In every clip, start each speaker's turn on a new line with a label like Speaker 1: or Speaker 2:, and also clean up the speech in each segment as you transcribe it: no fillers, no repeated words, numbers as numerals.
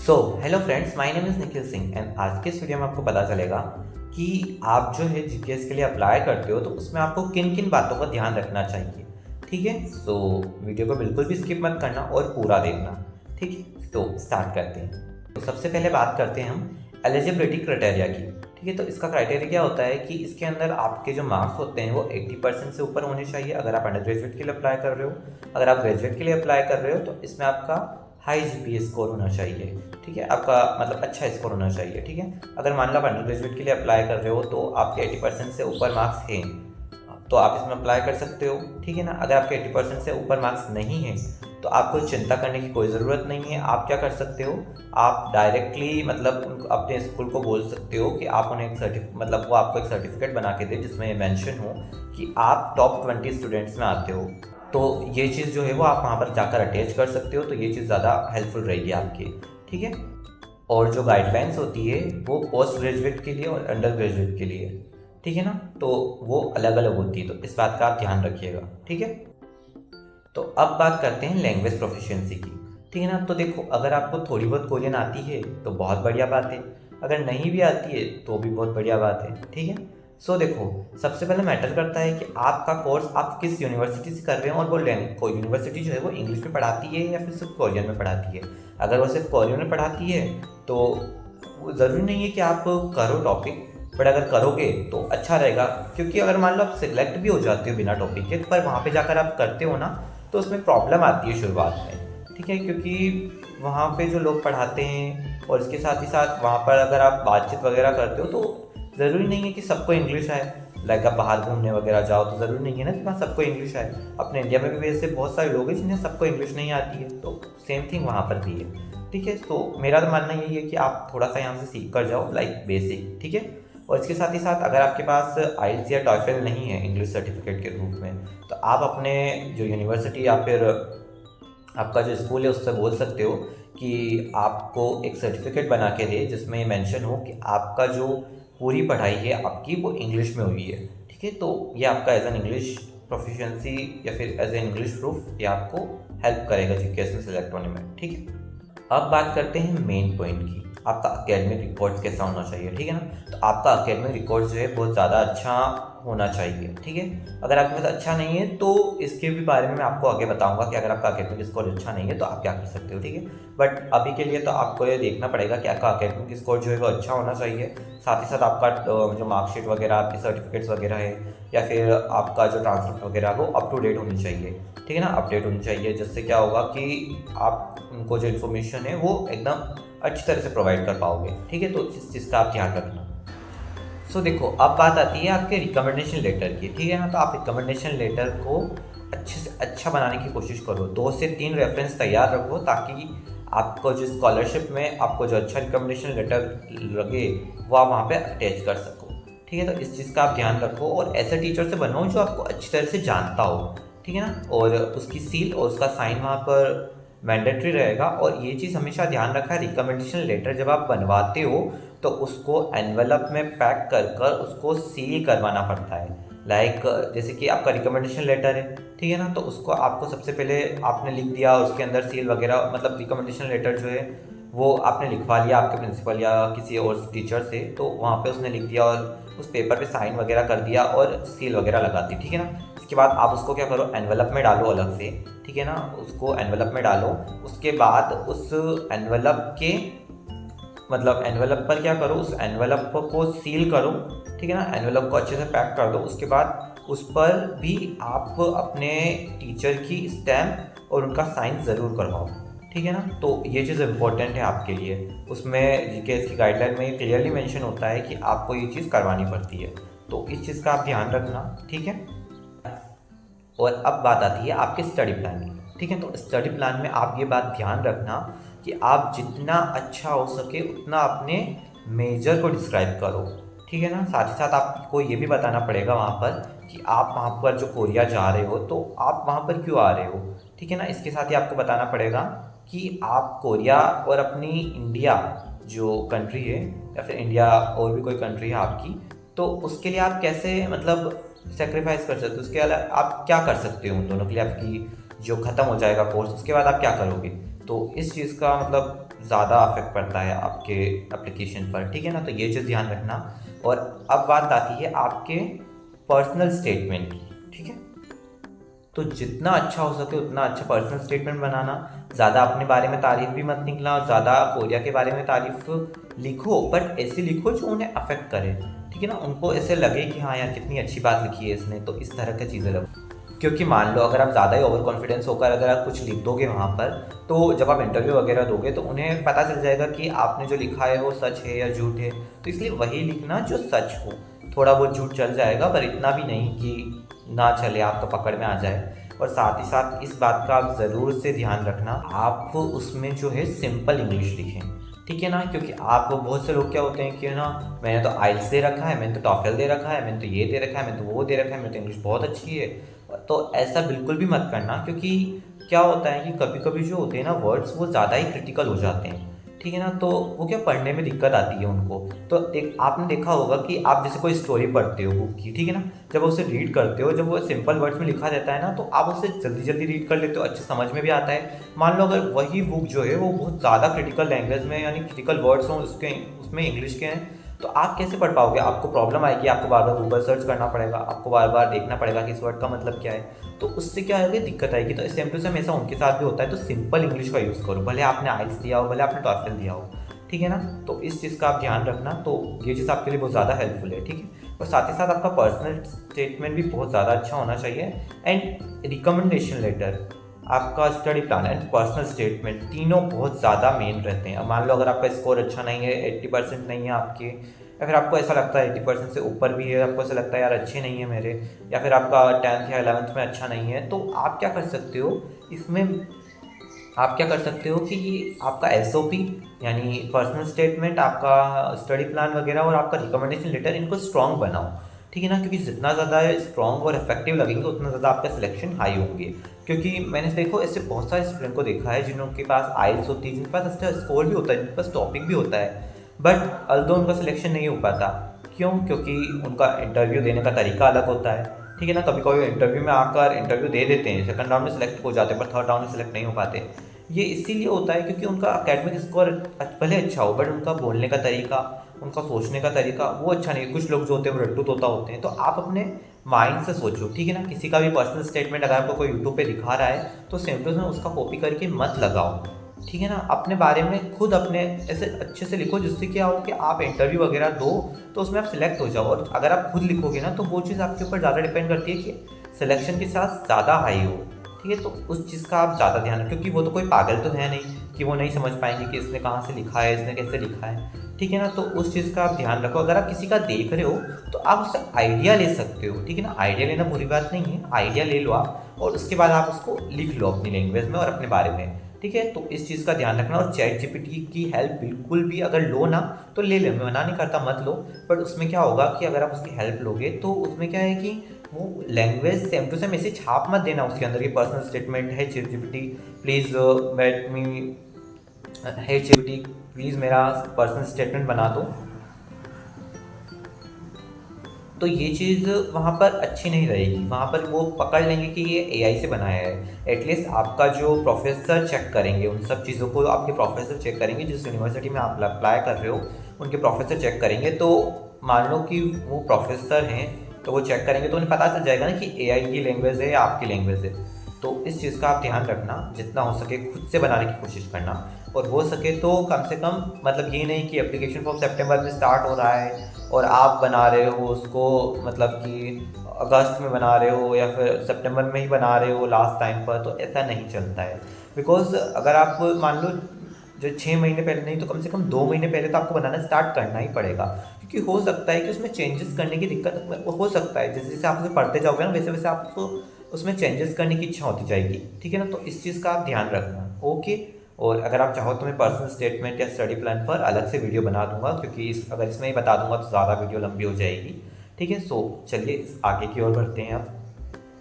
Speaker 1: So hello friends, my name is Nikhil Singh and आज के इस वीडियो में आपको पता चलेगा कि आप जो है जीकेएस के लिए अप्लाई करते हो तो उसमें आपको किन किन बातों का ध्यान रखना चाहिए। ठीक है, सो वीडियो को बिल्कुल भी स्किप मत करना और पूरा देखना। ठीक है, तो स्टार्ट करते हैं। तो सबसे पहले बात करते हैं हम एलिजिबिलिटी क्राइटेरिया की। ठीक है, तो इसका क्राइटेरिया क्या होता है कि इसके अंदर आपके जो मार्क्स होते हैं वो 80% से ऊपर होने चाहिए अगर आप अंडर ग्रेजुएट के लिए अप्लाई कर रहे हो। अगर आप ग्रेजुएट के लिए अप्लाई कर रहे हो तो इसमें आपका हाई जीपीए स्कोर होना चाहिए। ठीक है, आपका मतलब अच्छा स्कोर होना चाहिए। ठीक है, अगर मान लो आप अंडर ग्रेजुएट के लिए अप्लाई कर रहे हो तो आपके 80% से ऊपर मार्क्स हैं तो आप इसमें अप्लाई कर सकते हो। ठीक है ना, अगर आपके 80% से ऊपर मार्क्स नहीं हैं तो आपको चिंता करने की कोई ज़रूरत नहीं है। आप क्या कर सकते हो, आप डायरेक्टली मतलब अपने स्कूल को बोल सकते हो कि आप उन्हें एक मतलब वो आपको एक सर्टिफिकेट बना के दे जिसमें ये मेंशन हो कि आप टॉप 20 स्टूडेंट्स में आते हो। तो ये चीज़ जो है वो आप वहाँ पर जाकर अटैच कर सकते हो, तो ये चीज़ ज़्यादा हेल्पफुल रहेगी आपकी। ठीक है, और जो गाइडलाइंस होती है वो पोस्ट ग्रेजुएट के लिए और अंडर ग्रेजुएट के लिए, ठीक है ना, तो वो अलग अलग होती है, तो इस बात का आप ध्यान रखिएगा। ठीक है, तो अब बात करते हैं लैंग्वेज प्रोफिशिएंसी की। ठीक है ना, तो देखो अगर आपको थोड़ी बहुत कोरियन आती है तो बहुत बढ़िया बात है, अगर नहीं भी आती है तो भी बहुत बढ़िया बात है। ठीक है, सो देखो सबसे पहले मैटर करता है कि आपका कोर्स आप किस यूनिवर्सिटी से कर रहे हो और वो कोई यूनिवर्सिटी जो है वो इंग्लिश में पढ़ाती है या फिर सिर्फ कोरियन में पढ़ाती है। अगर वो सिर्फ कोरियन में पढ़ाती है तो ज़रूरी नहीं है कि आप करो टॉपिक, बट अगर करोगे तो अच्छा रहेगा, क्योंकि अगर मान लो आप सिलेक्ट भी हो जाते हो बिना टॉपिक के पर वहाँ पे जाकर आप करते हो ना तो उसमें प्रॉब्लम आती है शुरुआत में। ठीक है, क्योंकि वहाँ पे जो लोग पढ़ाते हैं और इसके साथ ही साथ वहाँ पर अगर आप बातचीत वगैरह करते हो तो ज़रूरी नहीं है कि सबको इंग्लिश आए। लाइक आप बाहर घूमने वगैरह जाओ तो ज़रूरी नहीं है ना कि वहाँ सबको इंग्लिश आए। अपने इंडिया में भी वैसे बहुत सारे लोग हैं जिन्हें सबको इंग्लिश नहीं आती है, तो सेम थिंग वहाँ पर भी है। ठीक है, तो मेरा तो मानना यही है कि आप थोड़ा सा यहाँ से सीख कर जाओ, लाइक बेसिक। ठीक है, और इसके साथ ही साथ अगर आपके पास आइल्स या टॉफल नहीं है इंग्लिश सर्टिफिकेट के रूप में तो आप अपने जो यूनिवर्सिटी या फिर आपका जो स्कूल है उससे बोल सकते हो कि आपको एक सर्टिफिकेट बना के दे जिसमें ये मेंशन हो कि आपका जो पूरी पढ़ाई है आपकी वो इंग्लिश में हुई है। ठीक है, तो ये आपका एज एन इंग्लिश प्रोफिशिएंसी या फिर एज एन इंग्लिश प्रूफ ये आपको हेल्प करेगा जीकेएस में सेलेक्ट होने में। ठीक है, अब बात करते हैं मेन पॉइंट की, आपका अकेडमिक रिकॉर्ड्स कैसा होना चाहिए। ठीक है ना, तो आपका अकेडमिक रिकॉर्ड जो है बहुत ज़्यादा अच्छा होना चाहिए। ठीक है, अगर आपके पास अच्छा नहीं है तो इसके भी बारे में मैं आपको आगे बताऊंगा कि अगर आपका अकेडमिक स्कोर अच्छा नहीं है तो आप क्या कर सकते हो। ठीक है, बट अभी के लिए तो आपको ये देखना पड़ेगा कि आपका अकेडमिक स्कोर जो है वो अच्छा होना चाहिए। साथ ही साथ आपका जो मार्कशीट वगैरह आपकी सर्टिफिकेट्स वगैरह है या फिर आपका जो ट्रांसक्रिप्ट वगैरह है वो अप टू डेट होनी चाहिए। ठीक है ना, अपडेट होनी चाहिए, जिससे क्या होगा कि आप उनको जो इन्फॉर्मेशन है वो एकदम अच्छी तरह से प्रोवाइड कर पाओगे। ठीक है, तो इस चीज़ का आप ध्यान रखना। सो देखो अब बात आती है आपके रिकमेंडेशन लेटर की। ठीक है ना, तो आप रिकमेंडेशन लेटर को अच्छे से अच्छा बनाने की कोशिश करो, 2 से 3 रेफरेंस तैयार रखो ताकि आपको जो स्कॉलरशिप में आपको जो अच्छा रिकमेंडेशन लेटर लगे वो आप वहाँ पे अटैच कर सको। ठीक है, तो इस चीज़ का आप ध्यान रखो और ऐसे टीचर से बनो जो आपको अच्छी तरह से जानता हो। ठीक है ना, और उसकी सील और उसका साइन वहाँ पर मैंडेटरी रहेगा। और ये चीज़ हमेशा ध्यान रखा, रिकमेंडेशन लेटर जब आप बनवाते हो तो उसको एनवेलप में पैक कर कर उसको सील करवाना पड़ता है। लाइक जैसे कि आपका रिकमेंडेशन लेटर है, ठीक है ना, तो उसको आपको सबसे पहले आपने लिख दिया उसके अंदर सील वगैरह, मतलब रिकमेंडेशन लेटर जो है वो आपने लिखवा लिया आपके प्रिंसिपल या किसी और टीचर से, तो वहाँ पे उसने लिख दिया और उस पेपर पे साइन वगैरह कर दिया और सील वगैरह लगा दी। ठीक है ना, इसके बाद आप उसको क्या करो, एनवेलप में डालो अलग से। ठीक है ना, उसको एनवेलप में डालो, उसके बाद उस एनवेलप के मतलब एनवेलप पर क्या करो, उस एनवेलप को सील करो। ठीक है ना, एनवेलप को अच्छे से पैक कर दो, उसके बाद उस पर भी आप अपने टीचर की स्टैम्प और उनका साइन ज़रूर करवाओ। ठीक है ना, तो ये चीज़ इम्पोर्टेंट है आपके लिए। उसमें जीकेएस की गाइडलाइन में क्लियरली मेंशन होता है कि आपको ये चीज़ करवानी पड़ती है, तो इस चीज़ का आप ध्यान रखना। ठीक है, और अब बात आती है आपके स्टडी प्लान की। ठीक है, तो स्टडी प्लान में आप ये बात ध्यान रखना कि आप जितना अच्छा हो सके उतना अपने मेजर को डिस्क्राइब करो। ठीक है ना, साथ ही साथ आपको ये भी बताना पड़ेगा वहाँ पर कि आप वहाँ पर जो कोरिया जा रहे हो तो आप वहाँ पर क्यों आ रहे हो। ठीक है ना, इसके साथ ही आपको बताना पड़ेगा कि आप कोरिया और अपनी इंडिया जो कंट्री है या फिर इंडिया और भी कोई कंट्री है आपकी, तो उसके लिए आप कैसे मतलब सेक्रीफाइस कर सकते हो, उसके अलावा आप क्या कर सकते हो उन दोनों के लिए। आपकी जो ख़त्म हो जाएगा कोर्स उसके बाद आप क्या करोगे, तो इस चीज़ का मतलब ज़्यादा अफेक्ट पड़ता है आपके एप्लीकेशन पर, ठीक है ना। तो ये चीज़ ध्यान रखना। और अब बात आती है आपके पर्सनल स्टेटमेंट की, ठीक है। तो जितना अच्छा हो सके उतना अच्छा पर्सनल स्टेटमेंट बनाना। ज़्यादा अपने बारे में तारीफ भी मत निकला, ज़्यादा कोरिया के बारे में तारीफ लिखो, बट ऐसी लिखो जो उन्हें अफेक्ट करे, ठीक है ना। उनको ऐसे लगे कि हाँ यार कितनी अच्छी बात लिखी है इसने, तो इस तरह की चीज़ें रखो। क्योंकि मान लो अगर आप ज़्यादा ही ओवर कॉन्फिडेंस होकर अगर आप कुछ लिख दोगे वहाँ पर, तो जब आप इंटरव्यू वगैरह दोगे तो उन्हें पता चल जाएगा कि आपने जो लिखा है वो सच है या झूठ है। तो इसलिए वही लिखना जो सच हो। थोड़ा बहुत झूठ चल जाएगा पर इतना भी नहीं कि ना चले, आप तो पकड़ में आ जाए। और साथ ही साथ इस बात का आप ज़रूर से ध्यान रखना, आप उसमें जो है सिंपल इंग्लिश लिखें, ठीक है ना। क्योंकि आप बहुत से लोग क्या होते हैं कि ना मैंने तो आइल्स दे रखा है, मैंने तो टॉफेल दे रखा है, मैंने तो ये दे रखा है, मैंने तो वो दे रखा है, मेरी तो इंग्लिश बहुत अच्छी है। तो ऐसा बिल्कुल भी मत करना, क्योंकि क्या होता है कि कभी कभी जो होते हैं ना वर्ड्स वो ज़्यादा ही क्रिटिकल हो जाते हैं, ठीक है ना। तो वो क्या पढ़ने में दिक्कत आती है उनको। तो एक आपने देखा होगा कि आप जैसे कोई स्टोरी पढ़ते हो बुक की, ठीक है ना, जब उसे रीड करते हो, जब वो सिंपल वर्ड्स में लिखा रहता है ना, तो आप उसे जल्दी जल्दी रीड कर लेते हो, अच्छे समझ में भी आता है। मान लो अगर वही बुक जो है वो बहुत ज़्यादा क्रिटिकल लैंग्वेज में यानी क्रिटिकल वर्ड्स हों उसके उसमें इंग्लिश के हैं, तो आप कैसे पढ़ पाओगे। आपको प्रॉब्लम आएगी, आपको बार बार गूगल सर्च करना पड़ेगा, आपको बार बार देखना पड़ेगा कि इस वर्ड का मतलब क्या है। तो उससे क्या होगी, दिक्कत आएगी। तो सेम टू सेम ऐसा उनके साथ भी होता है। तो सिंपल इंग्लिश का यूज़ करो, भले आपने आइल्स दिया हो, भले आपने टॉफल दिया हो, ठीक है ना। तो इस चीज़ का आप ध्यान रखना। तो ये चीज़ आपके लिए बहुत ज़्यादा हेल्पफुल है, ठीक है। और साथ ही साथ आपका पर्सनल स्टेटमेंट भी बहुत ज़्यादा अच्छा होना चाहिए। एंड रिकमेंडेशन लेटर, आपका study plan and personal statement तीनों बहुत ज़्यादा मेन रहते हैं। अब मान लो अगर आपका स्कोर अच्छा नहीं है, 80% नहीं है आपके, या फिर आपको ऐसा लगता है 80% से ऊपर भी है, आपको ऐसा लगता है यार अच्छे नहीं है मेरे, या फिर आपका 10th या 11th में अच्छा नहीं है, तो आप क्या कर सकते हो इसमें, आप क्या कर सकते हो कि ये आपका एसओपी यानी पर्सनल स्टेटमेंट, आपका स्टडी प्लान वगैरह और आपका रिकमेंडेशन लेटर, इनको स्ट्रॉन्ग बनाओ, ठीक है ना। क्योंकि जितना ज़्यादा स्ट्रॉन्ग और इफेक्टिव लगेंगे उतना ज़्यादा आपका सिलेक्शन हाई होंगे। क्योंकि मैंने देखो ऐसे बहुत सारे स्टूडेंट को देखा है जिनके पास आइल्स होती है, जिनके पास अच्छा स्कोर भी होता है, जिनके पास टॉपिक भी होता है, बट अल्दो उनका सिलेक्शन नहीं हो पाता। क्यों? क्योंकि उनका इंटरव्यू देने का तरीका अलग होता है, ठीक है ना। कभी कभी इंटरव्यू में आकर इंटरव्यू दे देते हैं, सेकंड राउंड में सेलेक्ट हो जाते हैं, पर थर्ड राउंड में सेलेक्ट नहीं हो पाते। ये इसीलिए होता है क्योंकि उनका एकेडमिक स्कोर भले अच्छा हो, बट उनका बोलने का तरीका, उनका सोचने का तरीका वो अच्छा नहीं है। कुछ लोग जो होते हैं वो रट्टू तोता होते हैं। तो आप अपने माइंड से सोचो, ठीक है ना। किसी का भी पर्सनल स्टेटमेंट अगर आपको कोई यूट्यूब पे दिखा रहा है तो सेम टू सेम उसका कॉपी करके मत लगाओ, ठीक है ना। अपने बारे में खुद अपने ऐसे अच्छे से लिखो जिससे क्या हो कि आप इंटरव्यू वगैरह दो तो उसमें आप सिलेक्ट हो जाओ। और अगर आप खुद लिखोगे ना तो वो चीज़ आपके ऊपर ज़्यादा डिपेंड करती है कि सिलेक्शन के साथ ज़्यादा हाई हो, ठीक है। तो उस चीज़ का आप ज़्यादा ध्यान रखें, क्योंकि वो तो कोई पागल तो है नहीं कि वो नहीं समझ पाएंगे कि इसने कहाँ से लिखा है, इसने कैसे लिखा है, ठीक है ना। तो उस चीज़ का आप ध्यान रखो। अगर आप किसी का देख रहे हो तो आप उससे आइडिया ले सकते हो, ठीक है ना। आइडिया लेना बुरी बात नहीं है, आइडिया ले लो आप और उसके बाद आप उसको लिख लो अपनी लैंग्वेज में और अपने बारे में, ठीक है। तो इस चीज़ का ध्यान रखना। और चैट जीपीटी की हेल्प बिल्कुल भी अगर लो ना तो ले लो, मैं मना नहीं करता मत लो, बट उसमें क्या होगा कि अगर आप उसकी हेल्प लोगे तो उसमें क्या है कि वो लैंग्वेज सेम टू सेम ऐसे छाप मत देना उसके अंदर। ये पर्सनल स्टेटमेंट है ChatGPT please mate me, है चैट जीपीटी प्लीज़ मेरा पर्सनल स्टेटमेंट बना दो, तो ये चीज़ वहाँ पर अच्छी नहीं रहेगी। वहाँ पर वो पकड़ लेंगे कि ये एआई से बनाया है। एटलीस्ट आपका जो प्रोफेसर चेक करेंगे, उन सब चीज़ों को आपके प्रोफेसर चेक करेंगे, जिस यूनिवर्सिटी में आप अप्लाई कर रहे हो उनके प्रोफेसर चेक करेंगे। तो मान लो कि वो प्रोफेसर हैं तो वो चेक करेंगे तो उन्हें पता चल जाएगा ना कि एआई की लैंग्वेज है या आपकी लैंग्वेज है। तो इस चीज़ का आप ध्यान रखना, जितना हो सके खुद से बनाने की कोशिश करना। और हो सके तो कम से कम, मतलब ये नहीं कि एप्लीकेशन फॉर्म सितंबर में स्टार्ट हो रहा है और आप बना रहे हो उसको, मतलब कि अगस्त में बना रहे हो या फिर सितंबर में ही बना रहे हो लास्ट टाइम पर, तो ऐसा नहीं चलता है। बिकॉज अगर आप मान लो जो 6 महीने पहले नहीं तो कम से कम 2 महीने पहले तो आपको बनाना स्टार्ट करना ही पड़ेगा। क्योंकि हो सकता है कि उसमें चेंजेस करने की दिक्कत हो सकता है, जैसे जैसे आप उसे पढ़ते जाओगे ना वैसे वैसे आपको उसमें चेंजेस करने की इच्छा होती जाएगी, ठीक है ना। तो इस चीज़ का आप ध्यान रखना, ओके। और अगर आप चाहो तो मैं पर्सनल स्टेटमेंट या स्टडी प्लान पर अलग से वीडियो बना दूंगा, क्योंकि अगर इसमें ही बता दूंगा तो ज़्यादा वीडियो लंबी हो जाएगी, ठीक है। सो चलिए आगे की ओर बढ़ते हैं अब।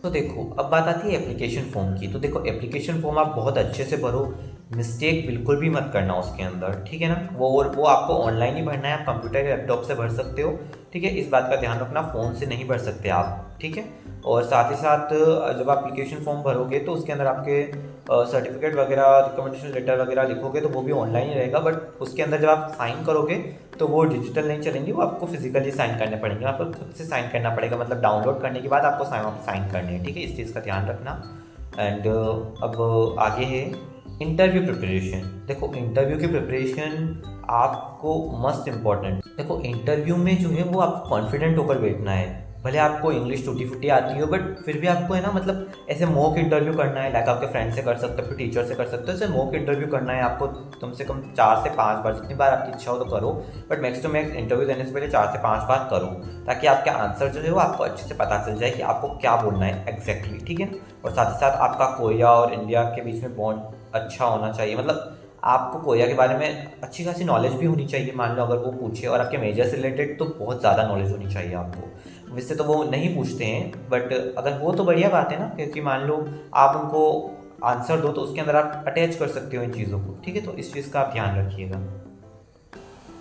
Speaker 1: तो देखो अब बात आती है एप्लीकेशन फॉर्म की। तो देखो एप्लीकेशन फॉर्म आप बहुत अच्छे से भरो, मिस्टेक बिल्कुल भी मत करना उसके अंदर, ठीक है ना। वो आपको ऑनलाइन ही भरना है, आप कंप्यूटर या लैपटॉप से भर सकते हो, ठीक है। इस बात का ध्यान रखना, फ़ोन से नहीं भर सकते आप, ठीक है। और साथ ही साथ जब आप एप्लीकेशन फॉर्म भरोगे तो उसके अंदर आपके सर्टिफिकेट वगैरह, रिकमेंडेशन लेटर वगैरह लिखोगे तो वो भी ऑनलाइन ही रहेगा, बट उसके अंदर जब आप साइन करोगे तो वो डिजिटल नहीं चलेंगे, वो आपको फिजिकली साइन करने पड़ेंगे, आपको खुद से साइन करना पड़ेगा, मतलब डाउनलोड करने के बाद आपको साइन करने हैं, ठीक है। इस चीज़ का ध्यान रखना। एंड अब आगे है इंटरव्यू प्रिपरेशन। देखो इंटरव्यू की प्रिपरेशन आपको मस्ट इम्पॉर्टेंट, देखो इंटरव्यू में जो है वो आपको कॉन्फिडेंट होकर बैठना है। भले आपको इंग्लिश टूटी फूटी आती हो, बट फिर भी आपको है ना, मतलब ऐसे मॉक इंटरव्यू करना है, लाइक आपके फ्रेंड से कर सकते हो, फिर टीचर से कर सकते हो, ऐसे मॉक इंटरव्यू करना है आपको कम से कम 4 से 5 बार, जितनी बार आपकी इच्छा हो तो करो, but max to max interview देने से पहले 4 से 5 बार करो, ताकि आपका आंसर जो है वो आपको अच्छे से पता चल जाए कि आपको क्या बोलना है एग्जैक्टली, ठीक है। और साथ ही साथ आपका कोरिया और इंडिया के बीच में बॉन्ड अच्छा होना चाहिए, मतलब आपको कोरिया के बारे में अच्छी खासी नॉलेज भी होनी चाहिए, मान लो अगर वो पूछे, और आपके मेजर से रिलेटेड तो बहुत ज़्यादा नॉलेज होनी चाहिए आपको। वैसे तो वो नहीं पूछते हैं, बट अगर हो तो बढ़िया बात है ना, क्योंकि मान लो आप उनको आंसर दो तो उसके अंदर आप अटैच कर सकते हो इन चीज़ों को, ठीक है। तो इस चीज़ का आप ध्यान रखिएगा।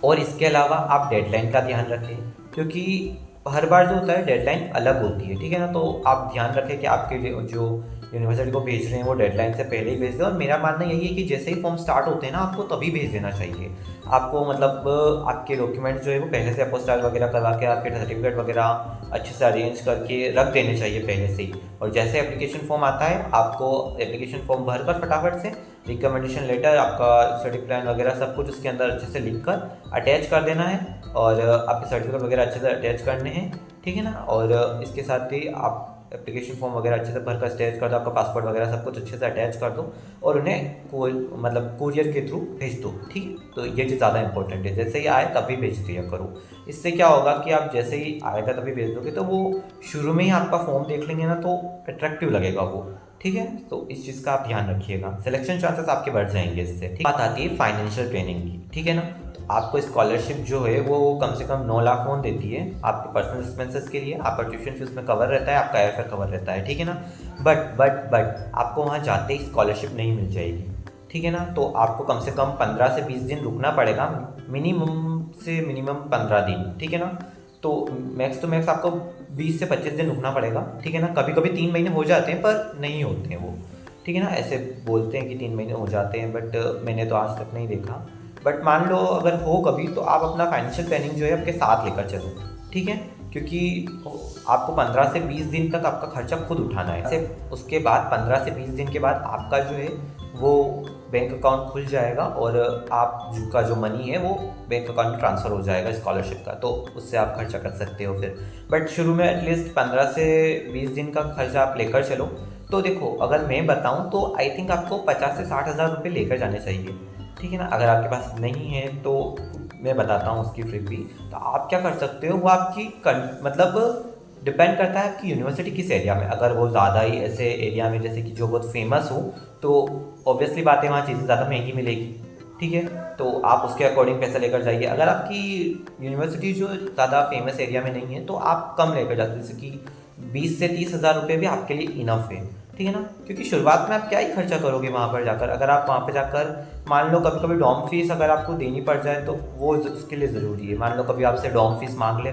Speaker 1: और इसके अलावा आप डेडलाइन का ध्यान रखें, क्योंकि हर बार जो होता है डेडलाइन अलग होती है, ठीक है ना। तो आप ध्यान रखें कि आपके लिए जो यूनिवर्सिटी को भेज रहे हैं वो डेडलाइन से पहले ही भेज दें। और मेरा मानना यही है कि जैसे ही फॉर्म स्टार्ट होते हैं ना, आपको तभी भेज देना चाहिए। आपको मतलब आपके डॉक्यूमेंट जो है वो पहले से अपोस्टाइल वगैरह करवा के, आपके सर्टिफिकेट वगैरह अच्छे से अरेंज करके रख देने चाहिए पहले से ही। और जैसे एप्लीकेशन फॉर्म आता है, आपको एप्लीकेशन फॉर्म भर कर फटाफट से रिकमेंडेशन लेटर, आपका स्टडी प्लान वगैरह सब कुछ उसके अंदर अच्छे से लिख कर अटैच कर देना है, और आपके सर्टिफिकेट वगैरह अच्छे से अटैच करने हैं, ठीक है ना। और इसके साथ ही आप एप्लीकेशन फॉर्म वगैरह अच्छे से भरकर अटैच कर दो, आपका पासपोर्ट वगैरह सब कुछ अच्छे से अटैच कर दो, और उन्हें कोई मतलब कुरियर के थ्रू भेज दो, ठीक है। तो ये चीज़ ज़्यादा इंपॉर्टेंट है, जैसे ही आए तभी भेज दिया करो। इससे क्या होगा कि आप जैसे ही आएगा तभी भेज दोगे तो वो शुरू में ही आपका फॉर्म देख लेंगे ना, तो अट्रैक्टिव लगेगा वो, ठीक है। तो इस चीज़ का आप ध्यान रखिएगा, सिलेक्शन चांसेस आपके बढ़ जाएंगे इससे, ठीक। बात आती है फाइनेंशियल ट्रेनिंग की, ठीक है ना। तो आपको स्कॉलरशिप जो है वो कम से कम 9 लाख लोन देती है आपके पर्सनल एक्सपेंसेस के लिए, आपका ट्यूशन फीस में कवर रहता है, आपका एयरफेयर कवर रहता है, ठीक है ना। बट आपको वहाँ जाते ही स्कॉलरशिप नहीं मिल जाएगी, ठीक है ना। तो आपको कम से कम 15 से 20 दिन रुकना पड़ेगा, मिनिमम 15 दिन, ठीक है ना। तो मैक्स टू मैक्स आपको 20 से 25 दिन रुकना पड़ेगा, ठीक है ना। कभी कभी 3 महीने हो जाते हैं, पर नहीं होते हैं वो, ठीक है ना। ऐसे बोलते हैं कि 3 महीने हो जाते हैं, बट मैंने तो आज तक नहीं देखा। बट मान लो अगर हो कभी, तो आप अपना फाइनेंशियल प्लानिंग जो है आपके साथ लेकर चलो, ठीक है। क्योंकि आपको 15 से 20 दिन तक आपका खर्चा खुद उठाना है। सिर्फ उसके बाद 15 से 20 दिन के बाद आपका जो है वो बैंक अकाउंट खुल जाएगा, और आपका जो मनी है वो बैंक अकाउंट में ट्रांसफ़र हो जाएगा स्कॉलरशिप का, तो उससे आप खर्चा कर सकते हो फिर। बट शुरू में एटलीस्ट 15 से 20 दिन का खर्चा आप लेकर चलो। तो देखो अगर मैं बताऊं तो आई थिंक आपको 50 से 60 हज़ार रुपये लेकर जाने चाहिए, ठीक है ना। अगर आपके पास नहीं है तो मैं बताता हूँ उसकी ट्रिक भी। तो आप क्या कर सकते हो, वो आपकी मतलब डिपेंड करता है आपकी यूनिवर्सिटी किस एरिया में। अगर वो ज़्यादा ही ऐसे एरिया में जैसे कि जो बहुत फेमस हो, तो ऑब्वियसली बात है वहाँ चीज़ें ज़्यादा महंगी मिलेगी, ठीक है। तो आप उसके अकॉर्डिंग पैसा लेकर जाइए। अगर आपकी यूनिवर्सिटी जो ज़्यादा फेमस एरिया में नहीं है तो आप कम लेकर जाते, जैसे कि 20 से 30 हज़ार रुपये भी आपके लिए इनफ है, ठीक है ना। क्योंकि शुरुआत में आप क्या ही खर्चा करोगे वहाँ पर जाकर। अगर आप वहाँ पर जाकर मान लो कभी कभी डॉर्म फीस अगर आपको देनी पड़ जाए तो वो उसके लिए ज़रूरी है। मान लो कभी आपसे डॉर्म फीस मांग ले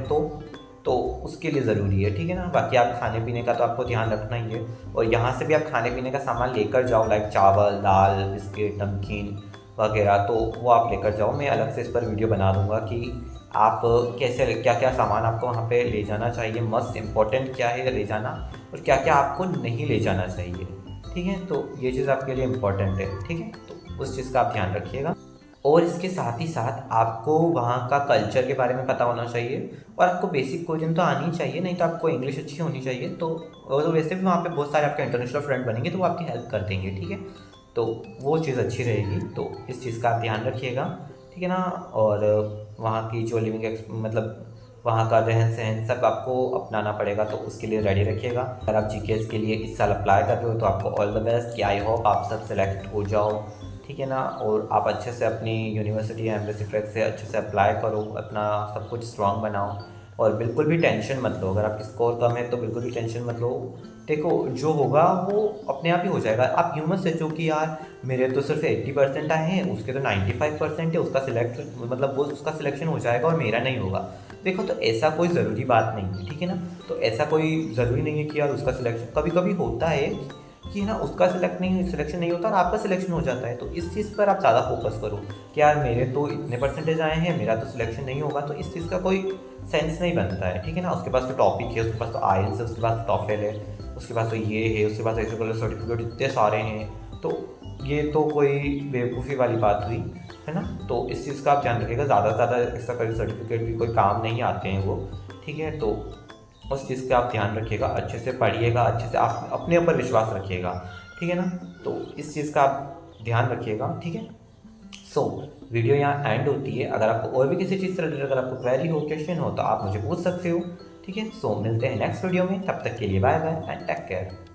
Speaker 1: तो उसके लिए ज़रूरी है, ठीक है ना। बाकी आप खाने पीने का तो आपको ध्यान रखना ही है, और यहाँ से भी आप खाने पीने का सामान लेकर जाओ, लाइक चावल, दाल, बिस्किट, नमकीन वगैरह, तो वो आप लेकर जाओ। मैं अलग से इस पर वीडियो बना दूंगा कि आप कैसे क्या क्या सामान आपको वहाँ पे ले जाना चाहिए, मस्ट इम्पॉर्टेंट क्या है ले जाना, और क्या क्या आपको नहीं ले जाना चाहिए, ठीक है। तो ये चीज़ आपके लिए इम्पॉर्टेंट है, ठीक है। तो उस चीज़ का आप ध्यान रखिएगा। और इसके साथ ही साथ आपको वहाँ का कल्चर के बारे में पता होना चाहिए, और आपको बेसिक कोडिंग तो आनी चाहिए, नहीं तो आपको इंग्लिश अच्छी होनी चाहिए। तो और वैसे भी वहाँ पे बहुत सारे आपके इंटरनेशनल फ्रेंड बनेंगे तो वो आपकी हेल्प कर देंगे, ठीक है। तो वो चीज़ अच्छी रहेगी, तो इस चीज़ का आप ध्यान रखिएगा, ठीक है ना। और वहाँ की जो मतलब वहाँ का रहन सहन सब आपको अपनाना पड़ेगा, तो उसके लिए रेडी रखिएगा। अगर आप जीकेएस के लिए इस साल अप्लाई कर रहे हो तो आपको ऑल द बेस्ट, कि आई होप आप सब सेलेक्ट हो जाओ, ठीक है ना। और आप अच्छे से अपनी यूनिवर्सिटी या एम्बेसी ट्रैक से अच्छे से अप्लाई करो, अपना सब कुछ स्ट्रांग बनाओ, और बिल्कुल भी टेंशन मत लो। अगर आपकी स्कोर कम है तो बिल्कुल भी टेंशन मत लो, देखो जो होगा वो अपने आप ही हो जाएगा। आप यूँ मत सोचो कि यार मेरे तो सिर्फ 80% आए हैं, उसके तो 95% है, उसका सिलेक्ट मतलब वो उसका सिलेक्शन हो जाएगा और मेरा नहीं होगा। देखो तो ऐसा कोई ज़रूरी बात नहीं है, ठीक है ना। तो ऐसा कोई ज़रूरी नहीं है कि यार उसका सिलेक्शन, कभी कभी होता है कि ना उसका सिलेक्शन नहीं होता और आपका सिलेक्शन हो जाता है। तो इस चीज़ पर आप ज़्यादा फोकस करो कि यार मेरे तो इतने परसेंटेज आए हैं, मेरा तो सिलेक्शन नहीं होगा, तो इस चीज़ का कोई सेंस नहीं बनता है, ठीक है ना। उसके पास तो टॉपिक है, उसके पास तो आइल्स है, उसके पास तो टॉफेल है, उसके पास तो ये है, उसके पास एक्स्ट्रा करिकुलर सर्टिफिकेट इतने सारे हैं। तो ये तो कोई बेवकूफ़ी वाली बात हुई, है ना। तो इस चीज़ का आप ध्यान रखिएगा, ज़्यादा से ज़्यादा एक्स्ट्रा करिकुलर सर्टिफिकेट भी कोई काम नहीं आते हैं वो, ठीक है। तो उस चीज़ का आप ध्यान रखिएगा, अच्छे से पढ़िएगा, अच्छे से आप अपने ऊपर विश्वास रखिएगा, ठीक है ना। तो इस चीज़ का आप ध्यान रखिएगा, ठीक है। सो वीडियो यहाँ एंड होती है। अगर आपको और भी किसी चीज़ से रिलेटेड अगर आपको क्वेरी हो, क्वेश्चन हो, तो आप मुझे पूछ सकते हो, ठीक है। सो मिलते हैं नेक्स्ट वीडियो में, तब तक के लिए bye bye and take care.